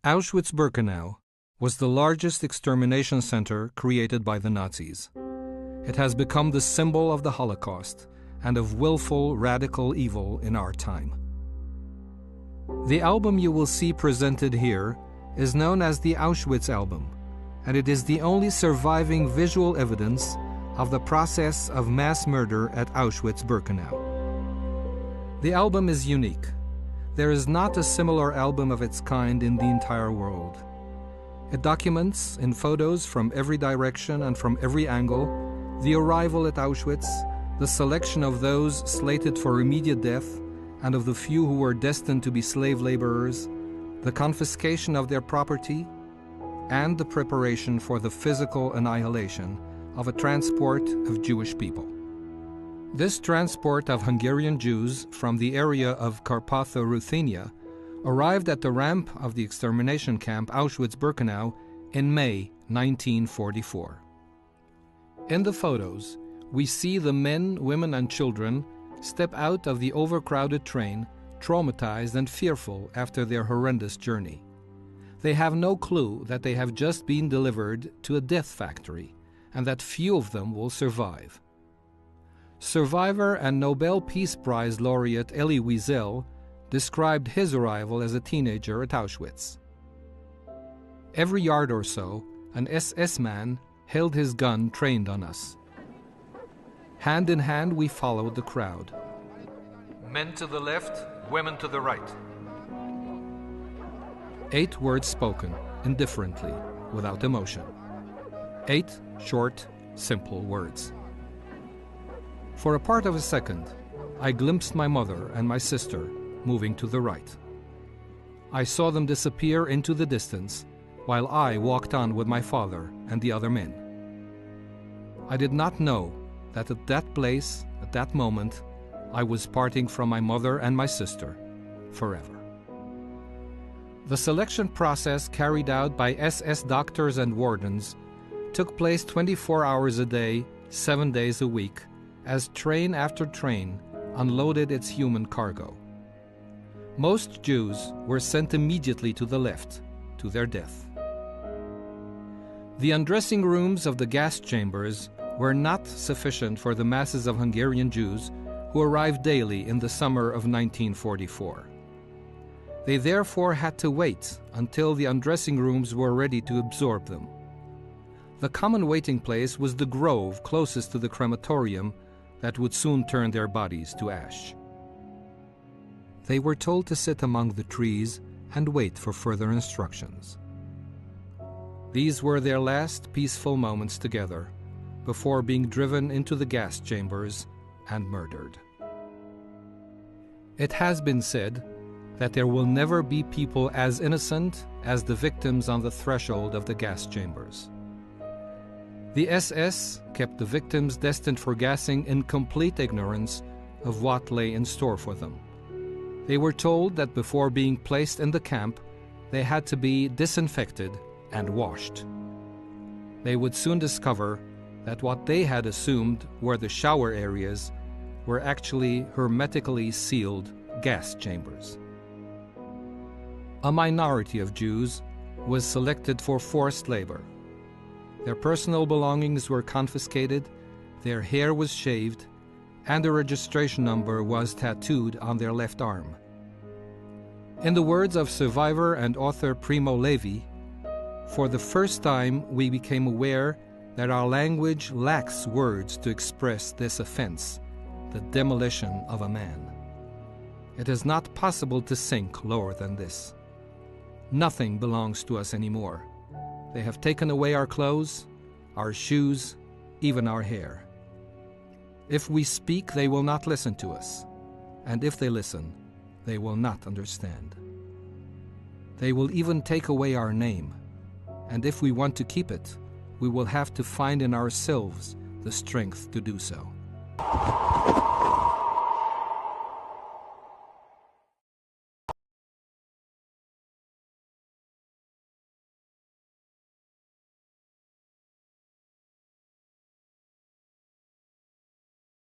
Auschwitz-Birkenau was the largest extermination center created by the Nazis. It has become the symbol of the Holocaust and of willful, radical evil in our time. The album you will see presented here is known as the Auschwitz album, and it is the only surviving visual evidence of the process of mass murder at Auschwitz-Birkenau. The album is unique. There is not a similar album of its kind in the entire world. It documents, in photos from every direction and from every angle, the arrival at Auschwitz, the selection of those slated for immediate death, and of the few who were destined to be slave laborers, the confiscation of their property, and the preparation for the physical annihilation of a transport of Jewish people. This transport of Hungarian Jews from the area of Carpatho-Ruthenia arrived at the ramp of the extermination camp Auschwitz-Birkenau in May 1944. In the photos, we see the men, women, and children step out of the overcrowded train, traumatized and fearful after their horrendous journey. They have no clue that they have just been delivered to a death factory and that few of them will survive. Survivor and Nobel Peace Prize laureate Elie Wiesel described his arrival as a teenager at Auschwitz. Every yard or so, an SS man held his gun trained on us. Hand in hand, we followed the crowd. Men to the left, women to the right. 8 words spoken, indifferently, without emotion. 8 short, simple words. For a part of a second, I glimpsed my mother and my sister moving to the right. I saw them disappear into the distance, while I walked on with my father and the other men. I did not know that at that place, at that moment, I was parting from my mother and my sister forever. The selection process carried out by SS doctors and wardens took place 24 hours a day, 7 days a week, as train after train unloaded its human cargo. Most Jews were sent immediately to the left, to their death. The undressing rooms of the gas chambers were not sufficient for the masses of Hungarian Jews who arrived daily in the summer of 1944. They therefore had to wait until the undressing rooms were ready to absorb them. The common waiting place was the grove closest to the crematorium that would soon turn their bodies to ash. They were told to sit among the trees and wait for further instructions. These were their last peaceful moments together before being driven into the gas chambers and murdered. It has been said that there will never be people as innocent as the victims on the threshold of the gas chambers. The SS kept the victims destined for gassing in complete ignorance of what lay in store for them. They were told that before being placed in the camp, they had to be disinfected and washed. They would soon discover that what they had assumed were the shower areas were actually hermetically sealed gas chambers. A minority of Jews was selected for forced labor. Their personal belongings were confiscated, their hair was shaved, and a registration number was tattooed on their left arm. In the words of survivor and author Primo Levi, "For the first time we became aware that our language lacks words to express this offense, the demolition of a man. It is not possible to sink lower than this. Nothing belongs to us anymore. They have taken away our clothes, our shoes, even our hair. If we speak, they will not listen to us, and if they listen, they will not understand. They will even take away our name, and if we want to keep it, we will have to find in ourselves the strength to do so."